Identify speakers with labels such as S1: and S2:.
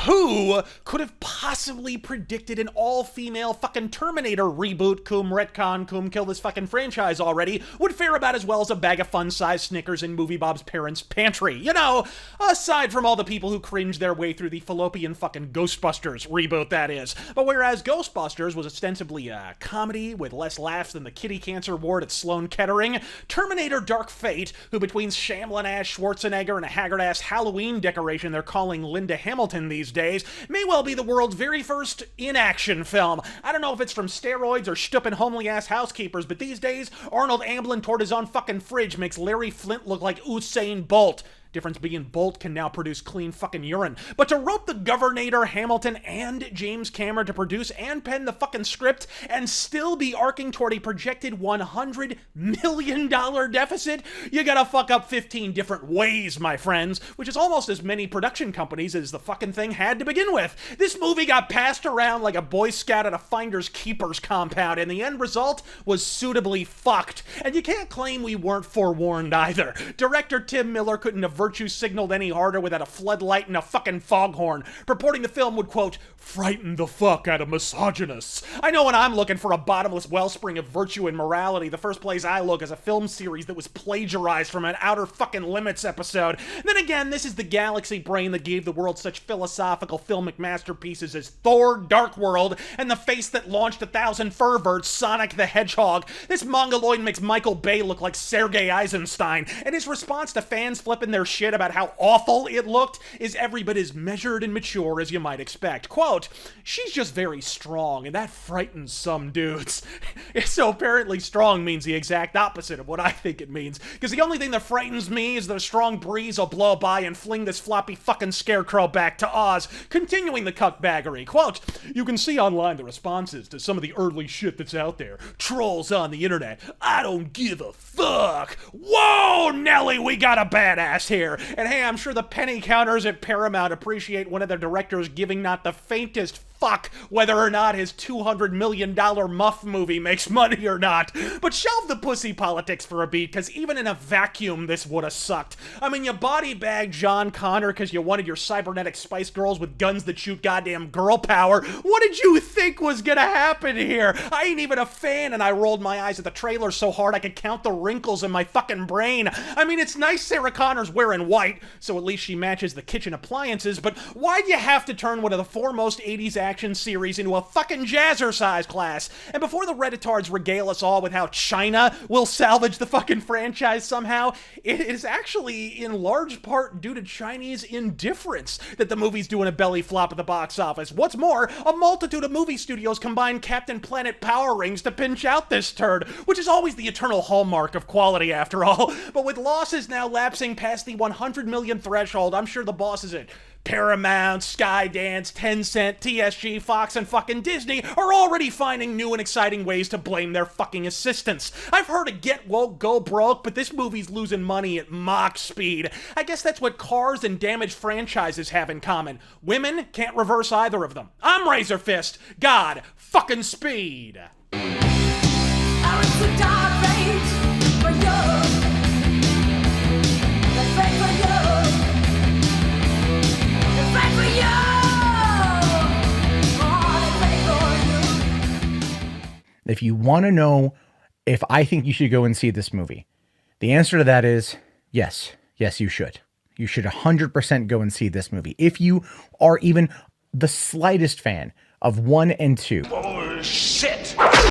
S1: who could have possibly predicted an all-female fucking Terminator reboot, cum retcon, cum kill this fucking franchise already, would fare about as well as a bag of fun-sized Snickers in Movie Bob's parents' pantry. You know, aside from all the people who cringed their way through the fallopian fucking Ghostbusters reboot, that is. But whereas Ghostbusters was ostensibly a comedy with less laughs than the kitty cancer ward at Sloan Kettering, Terminator Dark Fate, who between Shamblin'-ass Schwarzenegger and a haggard-ass Halloween decoration they're calling Linda Hamilton these days, may well be the world's very first in-action film. I don't know if it's from steroids or stupid homely-ass housekeepers, but these days, Arnold ambling toward his own fucking fridge makes Larry Flint look like Usain Bolt. Difference being Bolt can now produce clean fucking urine. But to rope the Governor, Hamilton, and James Cameron to produce and pen the fucking script and still be arcing toward a projected $100 million deficit, you gotta fuck up 15 different ways, my friends, which is almost as many production companies as the fucking thing had to begin with. This movie got passed around like a Boy Scout at a Finders Keepers compound, and the end result was suitably fucked. And you can't claim we weren't forewarned either. Director Tim Miller couldn't have virtue signaled any harder without a floodlight and a fucking foghorn, purporting the film would, quote, frighten the fuck out of misogynists. I know when I'm looking for a bottomless wellspring of virtue and morality, the first place I look is a film series that was plagiarized from an Outer Fucking Limits episode. Then again, this is the galaxy brain that gave the world such philosophical filmic masterpieces as Thor, Dark World, and the face that launched 1,000 furverts, Sonic the Hedgehog. This mongoloid makes Michael Bay look like Sergei Eisenstein, and his response to fans flipping their shit about how awful it looked is every bit as measured and mature as you might expect. Quote, she's just very strong, and that frightens some dudes. So apparently strong means the exact opposite of what I think it means, because the only thing that frightens me is that a strong breeze will blow by and fling this floppy fucking scarecrow back to Oz, continuing the cuckbaggery. Quote, you can see online the responses to some of the early shit that's out there. Trolls on the internet. I don't give a fuck. Whoa, Nelly, we got a badass here. And hey, I'm sure the penny counters at Paramount appreciate one of their directors giving not the faintest fuck whether or not his $200 million Muff movie makes money or not. But shelve the pussy politics for a beat, because even in a vacuum, this would've sucked. I mean, you body bagged John Connor because you wanted your cybernetic Spice Girls with guns that shoot goddamn girl power. What did you think was gonna happen here? I ain't even a fan, and I rolled my eyes at the trailer so hard I could count the wrinkles in my fucking brain. I mean, it's nice Sarah Connor's wearing white, so at least she matches the kitchen appliances, but why'd you have to turn one of the foremost 80s action series into a fucking jazzercise class? And before the Redditards regale us all with how China will salvage the fucking franchise somehow, it is actually in large part due to Chinese indifference that the movie's doing a belly flop at the box office. What's more, a multitude of movie studios combine Captain Planet power rings to pinch out this turd, which is always the eternal hallmark of quality after all. But with losses now lapsing past the 100 million threshold, I'm sure the bosses at Paramount, Skydance, Tencent, TSG, Fox, and fucking Disney are already finding new and exciting ways to blame their fucking assistants. I've heard of get woke, go broke, but this movie's losing money at Mach speed. I guess that's what Cars and damaged franchises have in common. Women can't reverse either of them. I'm Razor Fist. God fucking speed. I was so dark, for you.
S2: If you want to know if I think you should go and see this movie, the answer to that is yes. Yes, you should. You should 100% go and see this movie. If you are even the slightest fan of 1 and 2.
S1: Oh, shit.